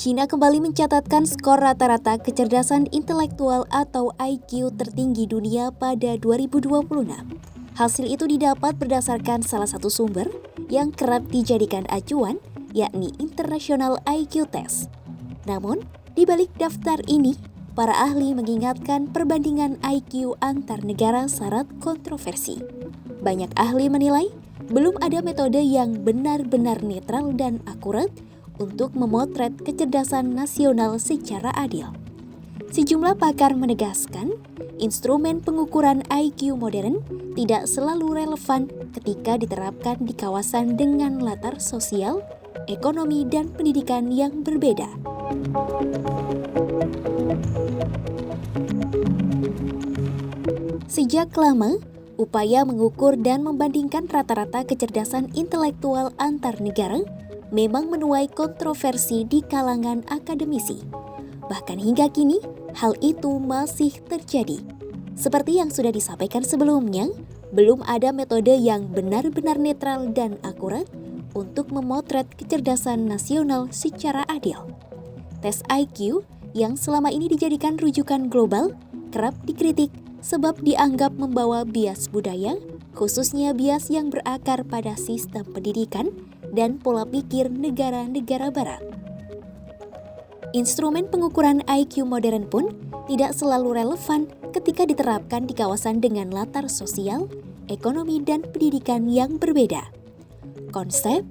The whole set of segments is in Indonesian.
China kembali mencatatkan skor rata-rata kecerdasan intelektual atau IQ tertinggi dunia pada 2026. Hasil itu didapat berdasarkan salah satu sumber yang kerap dijadikan acuan, yakni International IQ Test. Namun, di balik daftar ini, para ahli mengingatkan perbandingan IQ antar negara syarat kontroversi. Banyak ahli menilai belum ada metode yang benar-benar netral dan akurat untuk memotret kecerdasan nasional secara adil. Sejumlah pakar menegaskan, instrumen pengukuran IQ modern tidak selalu relevan ketika diterapkan di kawasan dengan latar sosial, ekonomi, dan pendidikan yang berbeda. Sejak lama, upaya mengukur dan membandingkan rata-rata kecerdasan intelektual antar negara memang menuai kontroversi di kalangan akademisi. Bahkan hingga kini, hal itu masih terjadi. Seperti yang sudah disampaikan sebelumnya, belum ada metode yang benar-benar netral dan akurat untuk memotret kecerdasan nasional secara adil. Tes IQ yang selama ini dijadikan rujukan global kerap dikritik sebab dianggap membawa bias budaya, khususnya bias yang berakar pada sistem pendidikan dan pola pikir negara-negara barat. Instrumen pengukuran IQ modern pun tidak selalu relevan ketika diterapkan di kawasan dengan latar sosial, ekonomi, dan pendidikan yang berbeda. Konsep,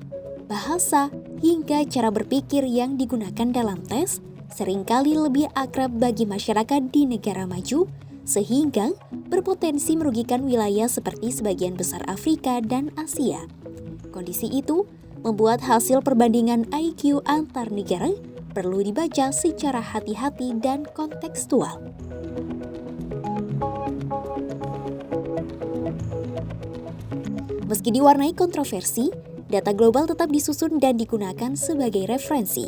bahasa, hingga cara berpikir yang digunakan dalam tes seringkali lebih akrab bagi masyarakat di negara maju, sehingga berpotensi merugikan wilayah seperti sebagian besar Afrika dan Asia. Kondisi itu membuat hasil perbandingan IQ antar negara perlu dibaca secara hati-hati dan kontekstual. Meski diwarnai kontroversi, data global tetap disusun dan digunakan sebagai referensi.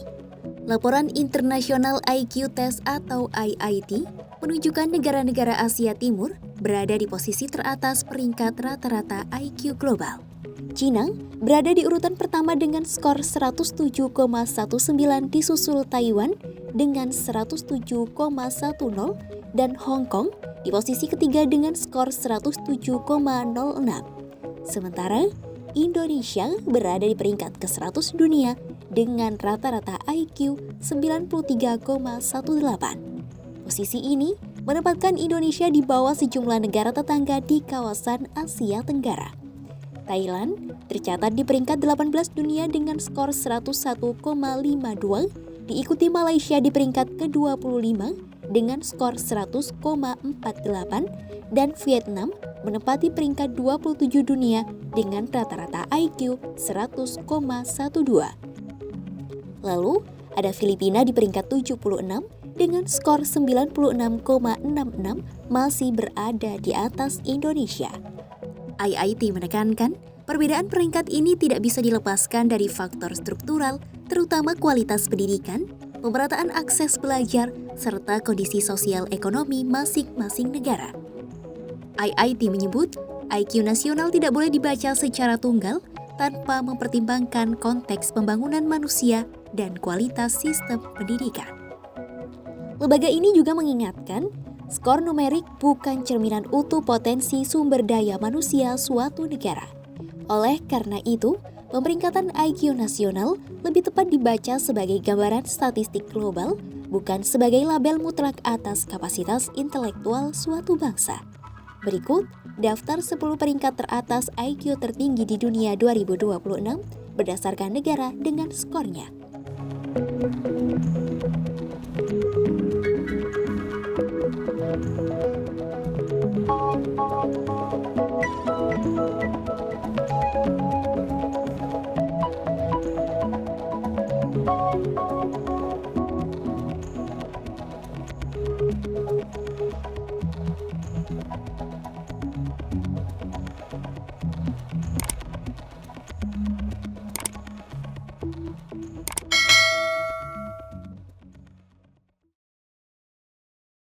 Laporan International IQ Test atau IIT menunjukkan negara-negara Asia Timur berada di posisi teratas peringkat rata-rata IQ global. China berada di urutan pertama dengan skor 107,19 disusul Taiwan dengan 107,10 dan Hong Kong di posisi ketiga dengan skor 107,06. Sementara Indonesia berada di peringkat ke-100 dunia dengan rata-rata IQ 93,18. Posisi ini menempatkan Indonesia di bawah sejumlah negara tetangga di kawasan Asia Tenggara. Thailand tercatat di peringkat 18 dunia dengan skor 101,52, diikuti Malaysia di peringkat ke-25 dengan skor 100,48 dan Vietnam menempati peringkat 27 dunia dengan rata-rata IQ 100,12. Lalu, ada Filipina di peringkat 76 dengan skor 96,66 masih berada di atas Indonesia. IIT menekankan, perbedaan peringkat ini tidak bisa dilepaskan dari faktor struktural, terutama kualitas pendidikan, pemerataan akses belajar, serta kondisi sosial ekonomi masing-masing negara. IIT menyebut, IQ nasional tidak boleh dibaca secara tunggal tanpa mempertimbangkan konteks pembangunan manusia dan kualitas sistem pendidikan. Lembaga ini juga mengingatkan, skor numerik bukan cerminan utuh potensi sumber daya manusia suatu negara. Oleh karena itu, pemeringkatan IQ nasional lebih tepat dibaca sebagai gambaran statistik global, bukan sebagai label mutlak atas kapasitas intelektual suatu bangsa. Berikut, daftar 10 peringkat teratas IQ tertinggi di dunia 2026 berdasarkan negara dengan skornya.